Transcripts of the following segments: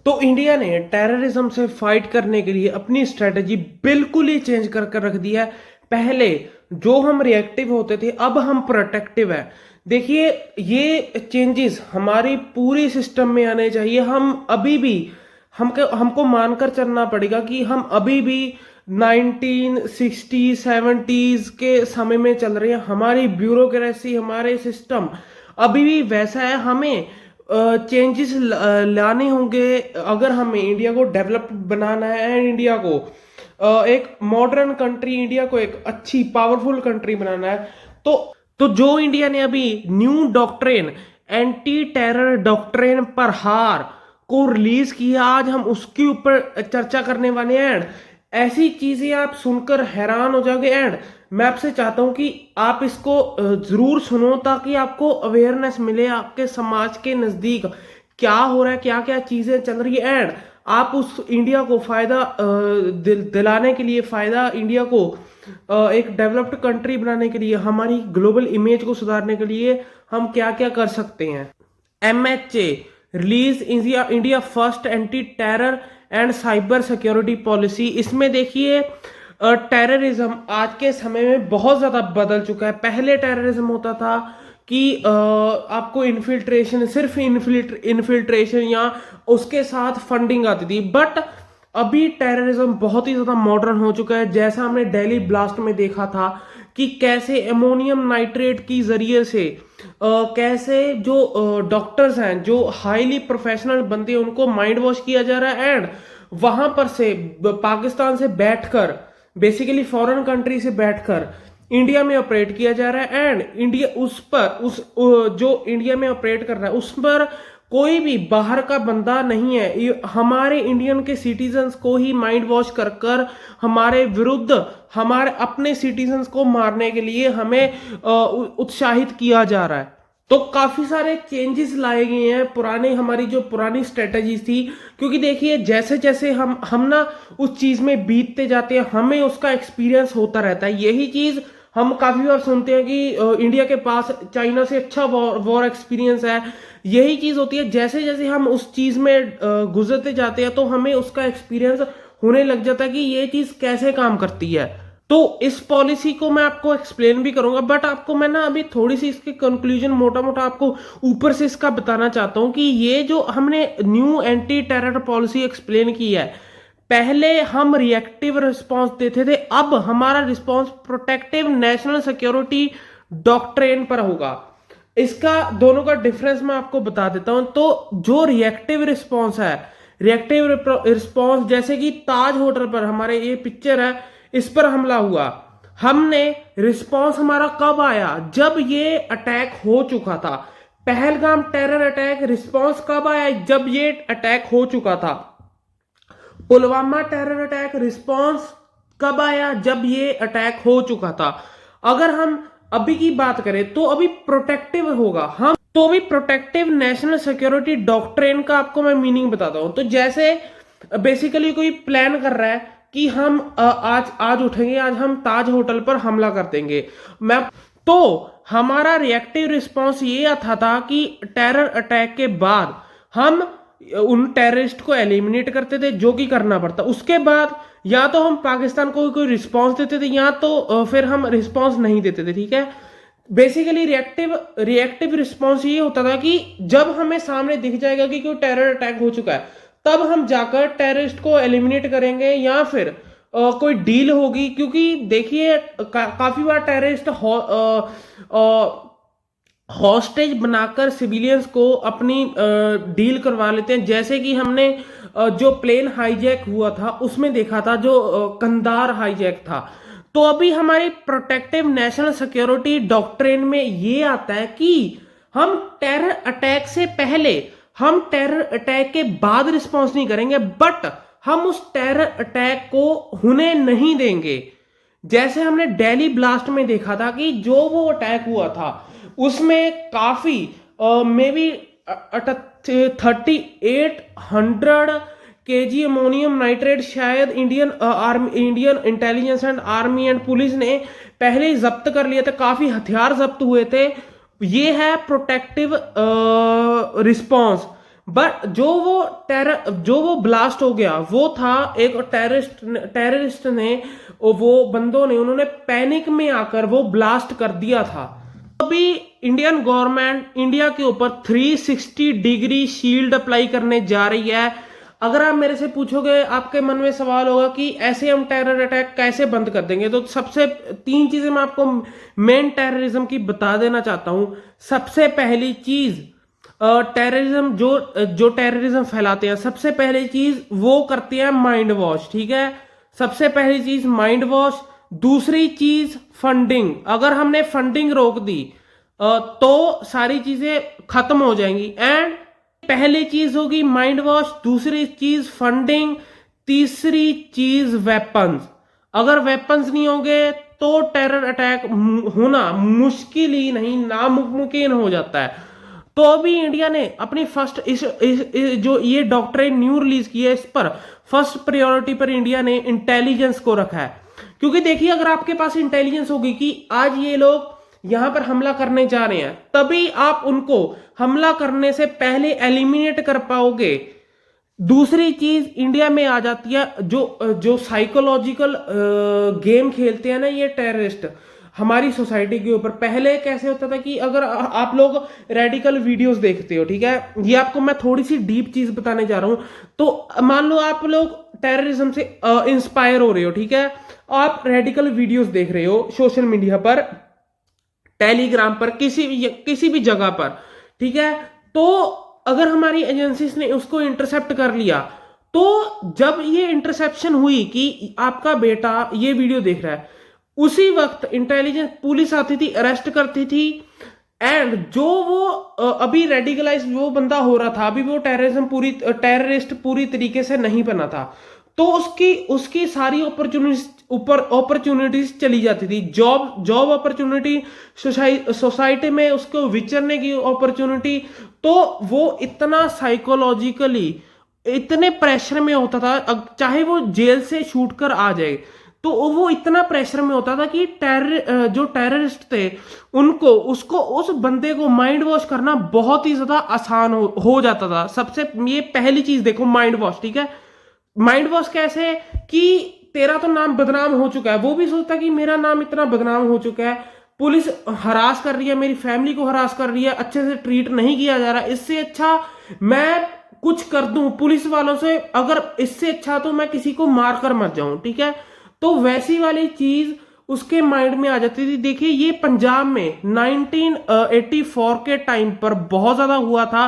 तो इंडिया ने टेररिज्म से फाइट करने के लिए अपनी स्ट्रेटजी बिल्कुल ही चेंज कर कर रख दिया है। पहले जो हम रिएक्टिव होते थे, अब हम प्रोटेक्टिव है। देखिए, ये चेंजेस हमारी पूरी सिस्टम में आने चाहिए। हम अभी भी हमको हमको मानकर चलना पड़ेगा कि हम अभी भी 1960 70s के समय में चल रहे हैं। हमारी ब्यूरोक्रेसी, हमारे सिस्टम अभी भी वैसा है। हमें चेंजेस लाने होंगे अगर हमें इंडिया को डेवलप बनाना है एंड इंडिया को एक मॉडर्न कंट्री, इंडिया को एक अच्छी पावरफुल कंट्री बनाना है। तो जो इंडिया ने अभी new doctrine, anti terror doctrine पर हार को रिलीज किया, आज हम उसके ऊपर चर्चा करने वाले हैं। एंड ऐसी चीजें आप सुनकर हैरान हो जाओगे। एंड मैं आपसे चाहता हूं कि आप इसको जरूर सुनो ताकि आपको अवेयरनेस मिले आपके समाज के नजदीक क्या हो रहा है, क्या क्या चीजें चल रही है। एंड आप उस इंडिया को फायदा दिलाने के लिए, फायदा इंडिया को एक डेवलप्ड कंट्री बनाने के लिए, हमारी ग्लोबल इमेज को सुधारने के लिए हम क्या क्या कर सकते हैं। MHA release India India first anti terror and cyber security policy. इसमें देखिए, टेररिज्म आज के समय में बहुत ज्यादा बदल चुका है। पहले टेररिज्म होता था कि आपको इन्फिल्ट्रेशन, सिर्फ इन्फिल्ट्रेशन या उसके साथ फंडिंग आती थी। बट अभी टेररिज्म बहुत ही ज्यादा मॉडर्न हो चुका है। जैसा हमने दिल्ली ब्लास्ट में देखा था कि कैसे एमोनियम नाइट्रेट की जरिए से कैसे जो डॉक्टर्स हैं, जो हाईली प्रोफेशनल बंदे हैं, उनको माइंड वॉश किया जा रहा है। एंड वहां पर से पाकिस्तान से बैठकर, बेसिकली फॉरेन कंट्री से बैठकर इंडिया में ऑपरेट किया जा रहा है। एंड इंडिया उस पर जो इंडिया में ऑपरेट कर रहा है उस पर कोई भी बाहर का बंदा नहीं है। ये हमारे इंडियन के सिटीजन्स को ही माइंड वॉश कर कर हमारे विरुद्ध, हमारे अपने सिटीजन्स को मारने के लिए हमें उत्साहित किया जा रहा है। तो काफी सारे चेंजेस लाए गए हैं पुराने, हमारी जो पुरानी स्ट्रेटजी थी। क्योंकि देखिए, जैसे जैसे हम ना उस चीज में बीतते जाते हैं, हमें उसका एक्सपीरियंस होता रहता है। यही चीज हम काफी बार सुनते हैं कि इंडिया के पास चाइना से अच्छा वॉर एक्सपीरियंस है। यही चीज होती है, जैसे जैसे हम उस चीज में गुजरते जाते हैं तो हमें उसका एक्सपीरियंस होने लग जाता है कि ये चीज कैसे काम करती है। तो इस पॉलिसी को मैं आपको एक्सप्लेन भी करूंगा, बट आपको मैं ना अभी थोड़ी सी इसके कंक्लूजन मोटा मोटा आपको ऊपर से इसका बताना चाहता हूं कि ये जो हमने new anti terror policy explain की है, पहले हम रिएक्टिव रिस्पांस देते थे, अब हमारा response protective national security doctrine पर होगा। इसका दोनों का डिफरेंस मैं आपको बता देता हूं। तो जो रिएक्टिव रिस्पांस है, रिएक्टिव रिस्पांस जैसे कि ताज होटल पर हमारे ये पिक्चर है, इस पर हमला हुआ, हमने रिस्पांस हमारा कब आया? जब ये अटैक हो चुका था। पहलगाम टेरर अटैक रिस्पांस कब आया? जब ये अटैक हो चुका था। पुलवामा टेरर अटैक रिस्पांस कब आया? जब ये अटैक हो चुका था। अगर हम अभी की बात करें तो अभी प्रोटेक्टिव होगा हम, तो अभी प्रोटेक्टिव नेशनल सिक्योरिटी डॉक्ट्रिन का आपको मैं मीनिंग बताता हूं। तो जैसे बेसिकली कोई प्लान कर रहा है कि हम आज उठेंगे, आज हम ताज होटल पर हमला कर देंगे। मैं तो हमारा रिएक्टिव रिस्पांस ये आता था कि टेरर अटैक के बाद हम उन टेररिस्ट को एलिमिनेट करते थे, जो कि करना पड़ता। उसके बाद या तो हम पाकिस्तान को कोई रिस्पांस देते थे, या तो फिर हम रिस्पांस नहीं देते थे। ठीक है, बेसिकली रिएक्टिव रिस्पांस ये होता था कि जब हमें सामने दिख जाएगा कि कोई टेरर अटैक हो चुका है, तब हम जाकर टेररिस्ट को एलिमिनेट करेंगे, या फिर कोई डील होगी। क्योंकि देखिए, काफी बार टेररिस्ट हॉस्टेज बनाकर सिविलियंस को अपनी डील करवा लेते हैं। जैसे कि हमने जो प्लेन हाईजैक हुआ था उसमें देखा था, जो कंधार हाईजैक था। तो अभी हमारी प्रोटेक्टिव नेशनल सिक्योरिटी डॉक्ट्रिन में ये आता है कि हम टेरर अटैक से पहले, हम टेरर अटैक के बाद रिस्पॉन्स नहीं करेंगे, बट हम उस टेरर अटैक को होने नहीं देंगे। जैसे हमने दिल्ली ब्लास्ट में देखा था कि जो वो अटैक हुआ था उसमें काफी maybe 3800 KG ammonium nitrate शायद Indian army, Indian intelligence and army and police ने पहले ही जब्त कर लिए थे। काफी हथियार जब्त हुए थे। ये है प्रोटेक्टिव रिस्पांस। बट जो वो ब्लास्ट हो गया वो था एक टेररिस्ट ने, वो बंदों ने, उन्होंने पैनिक में आकर वो ब्लास्ट कर दिया था। अभी इंडियन गवर्नमेंट इंडिया के ऊपर 360 डिग्री शील्ड अप्लाई करने जा रही है। अगर आप मेरे से पूछोगे, आपके मन में सवाल होगा कि ऐसे हम टेरर अटैक कैसे बंद कर देंगे, तो सबसे 3 चीजें मैं आपको मेन टेररिज्म की बता देना चाहता हूं। सबसे पहली चीज, टेररिज्म जो टेररिज्म फैलाते हैं, सबसे पहली चीज वो करते हैं माइंड वॉश। ठीक है, सबसे पहली चीज माइंड वॉश। दूसरी चीज फंडिंग। अगर हमने फंडिंग रोक दी तो सारी चीजें खत्म हो जाएंगी। एंड पहली चीज होगी माइंड वॉश, दूसरी चीज फंडिंग, तीसरी चीज वेपन्स। अगर वेपन्स नहीं होंगे तो टेरर अटैक होना मुश्किल ही नहीं, नामुमकिन हो जाता है। तो अभी इंडिया ने अपनी फर्स्ट जो ये डॉक्ट्रिन न्यू रिलीज की है, इस पर फर्स्ट प्रायोरिटी पर इंडिया ने इंटेलिजेंस को रखा है। क्योंकि देखिए, अगर आपके पास इंटेलिजेंस होगी कि आज ये लोग यहां पर हमला करने जा रहे हैं, तभी आप उनको हमला करने से पहले एलिमिनेट कर पाओगे। दूसरी चीज इंडिया में आ जाती है, जो साइकोलॉजिकल गेम खेलते हैं ना ये टेररिस्ट हमारी सोसाइटी के ऊपर। पहले कैसे होता था कि अगर आप लोग रेडिकल वीडियोस देखते हो, ठीक है, ये आपको मैं थोड़ी सी डीप चीज बताने जा रहा हूं। तो मान लो आप लोग टेररिज्म से इंस्पायर हो रहे हो, ठीक है, आप रेडिकल वीडियोस देख रहे हो सोशल मीडिया पर, टेलीग्राम पर, किसी भी जगह पर, ठीक है। तो अगर हमारी एजेंसीज ने उसको इंटरसेप्ट कर लिया, तो जब ये इंटरसेप्शन हुई कि आपका बेटा ये वीडियो देख रहा है, उसी वक्त इंटेलिजेंस पुलिस आती थी, अरेस्ट करती थी। एंड जो वो अभी रेडिकलाइज वो बंदा हो रहा था, अभी वो टेररिस्ट पूरी तरीके से नहीं बना था, तो उसकी सारी अपॉर्चुनिटीज चली जाती थी। जॉब अपॉर्चुनिटी, सोसाइटी में उसको विचरने की अपॉर्चुनिटी। तो वो इतना साइकोलॉजिकली इतने प्रेशर में होता था, चाहे वो जेल से छूट कर आ जाए, तो वो इतना प्रेशर में होता था कि जो टेररिस्ट थे उस बंदे को माइंड वॉश करना बहुत ही ज्यादा आसान हो जाता था। सबसे ये पहली चीज देखो, माइंड वॉश, ठीक है। माइंड वॉश कैसे, कि तेरा तो नाम बदनाम हो चुका है, वो भी सोचता कि मेरा नाम इतना बदनाम हो चुका है, पुलिस हरास कर रही है, मेरी फैमिली को हरास कर रही है, अच्छे से ट्रीट नहीं किया जा रहा, इससे अच्छा मैं कुछ कर दूं पुलिस वालों से, अगर इससे अच्छा तो मैं किसी को मार कर मर जाऊं, ठीक है। तो वैसी वाली चीज उसके माइंड में आ जाती थी। देखिए, ये पंजाब में 1984 के टाइम पर बहुत ज्यादा हुआ था।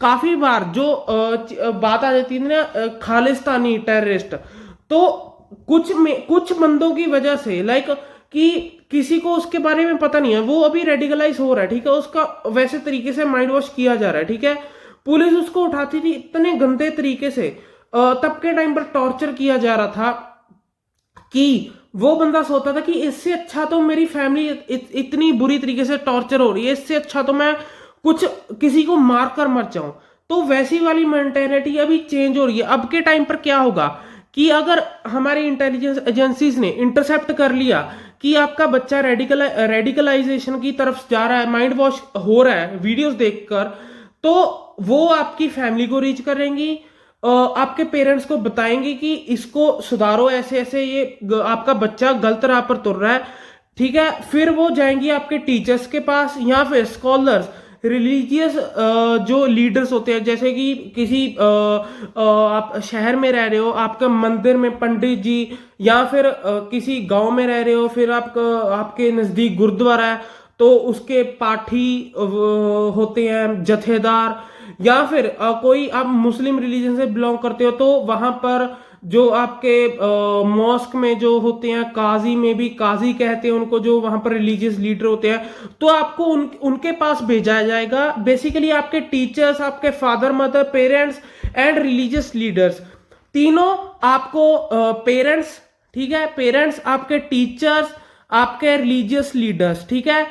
काफी बार जो बात आ जाती थी ना, खालिस्तानी टेररिस्ट, तो कुछ बंदों की वजह से, लाइक कि किसी को उसके बारे में पता नहीं है, वो अभी रेडिकलाइज हो रहा है, ठीक है, उसका वैसे तरीके से माइंड वॉश किया जा रहा है, ठीक है। पुलिस उसको उठाती थी इतने गंदे तरीके से, तब के टाइम पर टॉर्चर किया जा रहा था कि वो बंदा सोचता था कि इससे अच्छा तो मेरी फैमिली इतनी बुरी तरीके से टॉर्चर हो रही है, इससे अच्छा तो मैं किसी को मार कर मर जाऊं। तो वैसी वाली मेंटेलिटी अभी चेंज हो रही है। अब के टाइम पर क्या होगा कि अगर हमारी इंटेलिजेंस एजेंसीज ने इंटरसेप्ट कर लिया कि आपका बच्चा रेडिकलाइजेशन की तरफ जा रहा है, माइंड वॉश हो रहा है वीडियोस देखकर, तो वो आपकी फैमिली को रीच करेंगी, आपके पेरेंट्स को बताएंगे कि इसको सुधारो, ऐसे ऐसे ये आपका बच्चा गलत राह पर तुर रहा है, ठीक है। फिर वो जाएंगी आपके टीचर्स के पास, या फिर स्कॉलर्स, रिलीजियस जो लीडर्स होते हैं, जैसे कि किसी आप शहर में रह रहे हो, आपके मंदिर में पंडित जी, या फिर किसी गांव में रह रहे हो, फिर आपके नजदीक गुरुद्वारा है, तो उसके पाठी होते हैं, जथेदार, या फिर कोई आप मुस्लिम रिलीजन से बिलोंग करते हो, तो वहां पर जो आपके मॉस्क में जो होते हैं, काजी में भी, काजी कहते हैं उनको, जो वहां पर रिलीजियस लीडर होते हैं, तो आपको उनके पास भेजा जाएगा। बेसिकली आपके टीचर्स, आपके father mother, parents and religious leaders, तीनों आपको पेरेंट्स, ठीक है, पेरेंट्स, आपके टीचर्स, आपके रिलीजियस लीडर्स, ठीक है,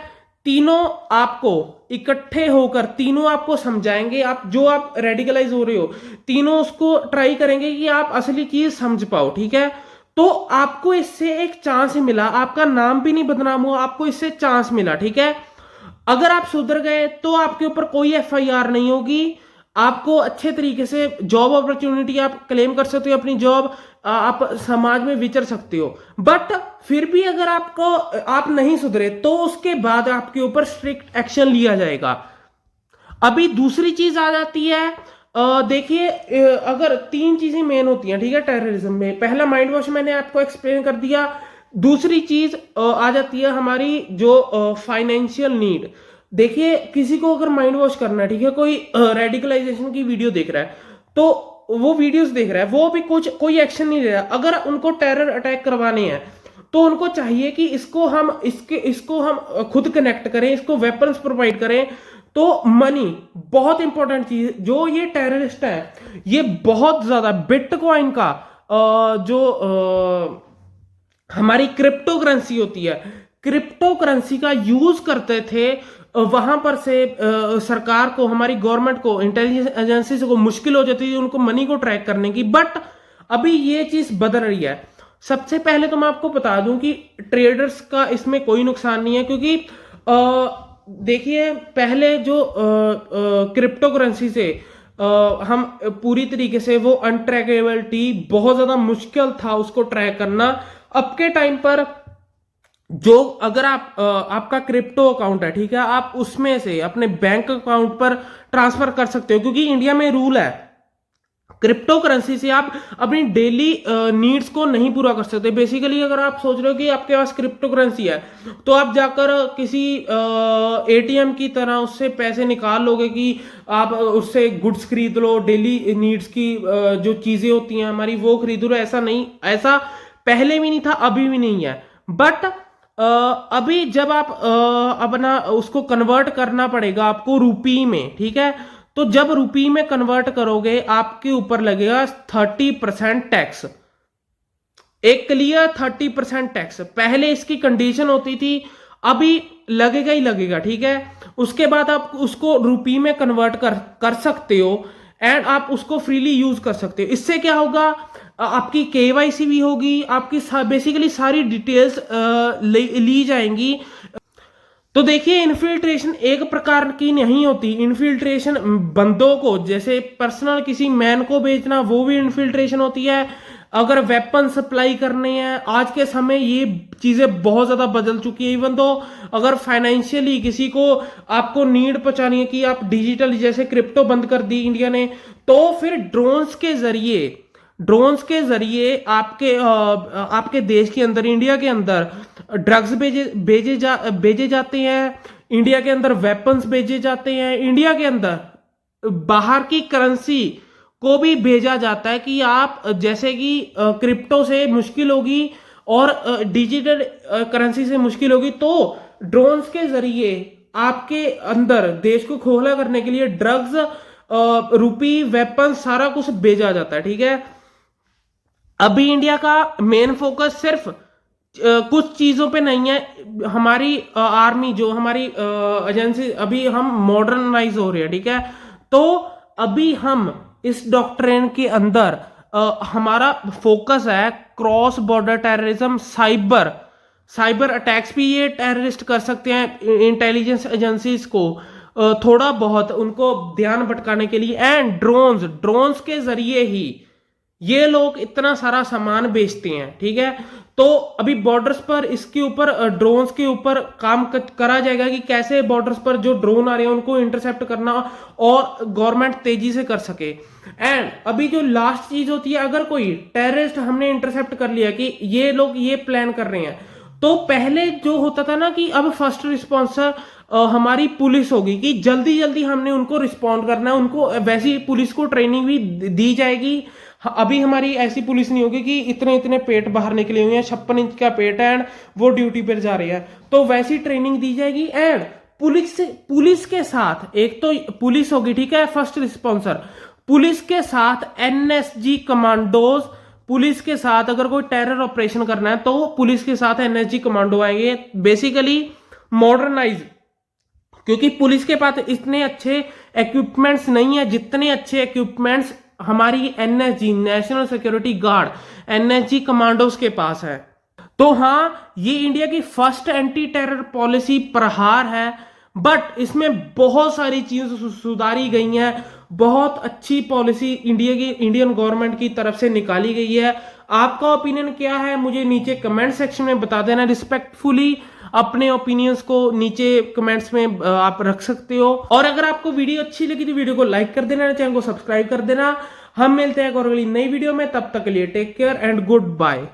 तीनों आपको इकट्ठे होकर, तीनों आपको समझाएंगे। आप रेडिकलाइज हो रहे हो, तीनों उसको ट्राई करेंगे कि आप असली चीज समझ पाओ, ठीक है। तो आपको इससे एक चांस ही मिला, आपका नाम भी नहीं बदनाम हुआ, आपको इससे चांस मिला, ठीक है। अगर आप सुधर गए तो आपके ऊपर कोई एफआईआर नहीं होगी, आपको अच्छे तरीके से जॉब अपॉर्चुनिटी आप क्लेम कर सकते हो, अपनी जॉब आप समाज में विचर सकते हो। बट फिर भी अगर आपको आप नहीं सुधरे तो उसके बाद आपके ऊपर स्ट्रिक्ट एक्शन लिया जाएगा। अभी दूसरी चीज आ जाती है, देखिए अगर तीन चीजें मेन होती हैं, ठीक है, टेररिज्म में। पहला माइंड वॉश मैंने आपको एक्सप्लेन कर दिया। दूसरी चीज आ जाती है हमारी जो फाइनेंशियल नीड। देखिए किसी को अगर माइंड वॉश करना है, ठीक है, कोई रेडिकलाइजेशन की वीडियो देख रहा है, तो वो वीडियोस देख रहा है, वो भी कुछ कोई एक्शन नहीं ले रहा, अगर उनको टेरर अटैक करवाने हैं तो उनको चाहिए कि इसको हम खुद कनेक्ट करें, इसको वेपन्स प्रोवाइड करें। तो मनी बहुत इंपॉर्टेंट चीज, जो ये टेररिस्ट है ये बहुत ज्यादा बिटकॉइन का जो हमारी क्रिप्टो करेंसी होती है, क्रिप्टो करेंसी का यूज करते थे। वहां पर से सरकार को, हमारी गवर्नमेंट को, इंटेलिजेंस एजेंसी को मुश्किल हो जाती थी उनको मनी को ट्रैक करने की। बट अभी ये चीज बदल रही है। सबसे पहले तो मैं आपको बता दूं कि ट्रेडर्स का इसमें कोई नुकसान नहीं है, क्योंकि देखिए पहले जो क्रिप्टो करेंसी से हम पूरी तरीके से वो अनट्रैकेबिलिटी, बहुत ज्यादा मुश्किल था उसको ट्रैक करना। अब के टाइम पर जो अगर आपका क्रिप्टो अकाउंट है, ठीक है, आप उसमें से अपने बैंक अकाउंट पर ट्रांसफर कर सकते हो, क्योंकि इंडिया में रूल है क्रिप्टो करेंसी से आप अपनी डेली नीड्स को नहीं पूरा कर सकते। बेसिकली अगर आप सोच रहे हो कि आपके पास क्रिप्टो करेंसी है तो आप जाकर किसी एटीएम की तरह उससे पैसे निकाल लोगे कि आप उससे गुड्स खरीद लो, डेली नीड्स की जो चीजें होती हैं हमारी वो खरीद लो। ऐसा नहीं, ऐसा पहले भी नहीं था, अभी भी नहीं है। बट अभी जब आप अपना उसको कन्वर्ट करना पड़ेगा आपको रुपी में, ठीक है, तो जब रुपी में कन्वर्ट करोगे आपके ऊपर लगेगा 30% टैक्स, एक क्लियर 30% टैक्स। पहले इसकी कंडीशन होती थी, अभी लगेगा ही लगेगा, ठीक है। उसके बाद आप उसको रुपी में कन्वर्ट कर सकते हो एंड आप उसको फ्रीली यूज कर सकते हो। इससे क्या होगा, आपकी केवाईसी भी होगी, आपकी बेसिकली सारी डिटेल्स ली जाएंगी। तो देखिए इन्फिल्ट्रेशन एक प्रकार की नहीं होती। इन्फिल्ट्रेशन बंदों को, जैसे पर्सनल किसी मैन को बेचना, वो भी इन्फिल्ट्रेशन होती है। अगर वेपन सप्लाई करने हैं, आज के समय ये चीजें बहुत ज्यादा बदल चुकी है। इवन तो अगर फाइनेंशियली किसी को आपको नीड पहुंचानी है कि आप डिजिटल, जैसे क्रिप्टो बंद कर दी इंडिया ने, तो फिर ड्रोन्स के जरिए आपके देश के अंदर, इंडिया के अंदर ड्रग्स भेजे जाते हैं, इंडिया के अंदर वेपन्स भेजे जाते हैं, इंडिया के अंदर बाहर की करेंसी को भी भेजा जाता है कि आप, जैसे कि क्रिप्टो से मुश्किल होगी और डिजिटल करेंसी से मुश्किल होगी, तो ड्रोन्स के जरिए आपके अंदर देश को खोखला करने के लिए ड्रग्स, रुपी, वेपन सारा कुछ भेजा जाता है, ठीक है। अभी इंडिया का मेन फोकस सिर्फ कुछ चीजों पे नहीं है। हमारी आर्मी, जो हमारी एजेंसी, अभी हम मॉडर्नाइज हो रहे हैं, ठीक है। तो अभी हम इस डॉक्ट्रिन के अंदर हमारा फोकस है cross border terrorism, cyber attacks भी ये टेररिस्ट कर सकते हैं इंटेलिजेंस एजेंसीज को, थोड़ा बहुत उनको ध्यान भटकाने के लिए। एंड ड्रोन्स के जरिए ही ये लोग इतना सारा सामान बेचते हैं, ठीक है। तो अभी बॉर्डर्स पर इसके ऊपर, ड्रोन्स के ऊपर काम करा जाएगा कि कैसे बॉर्डर्स पर जो ड्रोन आ रहे हैं उनको इंटरसेप्ट करना और गवर्नमेंट तेजी से कर सके। एंड अभी जो लास्ट चीज होती है, अगर कोई टेररिस्ट हमने इंटरसेप्ट कर लिया कि ये लोग ये प्लान कर रहे हैं, तो पहले जो होता था ना कि अब फर्स्ट रिस्पॉन्सर हमारी पुलिस होगी कि जल्दी जल्दी हमने उनको रिस्पॉन्ड करना है, उनको वैसी पुलिस को ट्रेनिंग भी दी जाएगी। अभी हमारी ऐसी पुलिस नहीं होगी कि इतने इतने पेट बाहर निकले हुए हैं, 56 इंच का पेट है एंड वो ड्यूटी पर जा रही है, तो वैसी ट्रेनिंग दी जाएगी। एंड पुलिस के साथ, एक तो पुलिस होगी, ठीक है, फर्स्ट रिस्पॉन्सर, पुलिस के साथ एनएसजी कमांडोज, पुलिस के साथ अगर कोई टेरर ऑपरेशन करना है तो पुलिस के साथ एनएसजी कमांडो आएंगे, बेसिकली मॉडर्नाइज। क्योंकि पुलिस के पास इतने अच्छे इक्विपमेंट्स नहीं है जितने अच्छे इक्विपमेंट्स हमारी NSG, national security guard, NSG commandos के पास है। तो हाँ, ये इंडिया की फर्स्ट एंटी टेरर पॉलिसी प्रहार है, बट इसमें बहुत सारी चीजें सुधारी गई हैं। बहुत अच्छी पॉलिसी इंडियन गवर्नमेंट की तरफ से निकाली गई है। आपका ओपिनियन क्या है मुझे नीचे कमेंट सेक्शन में बता देना। रिस्पेक्टफुली अपने ओपिनियंस को नीचे कमेंट्स में आप रख सकते हो। और अगर आपको वीडियो अच्छी लगी तो वीडियो को लाइक कर देना, चैनल को सब्सक्राइब कर देना। हम मिलते हैं एक और अगली नई वीडियो में, तब तक के लिए take care and good bye.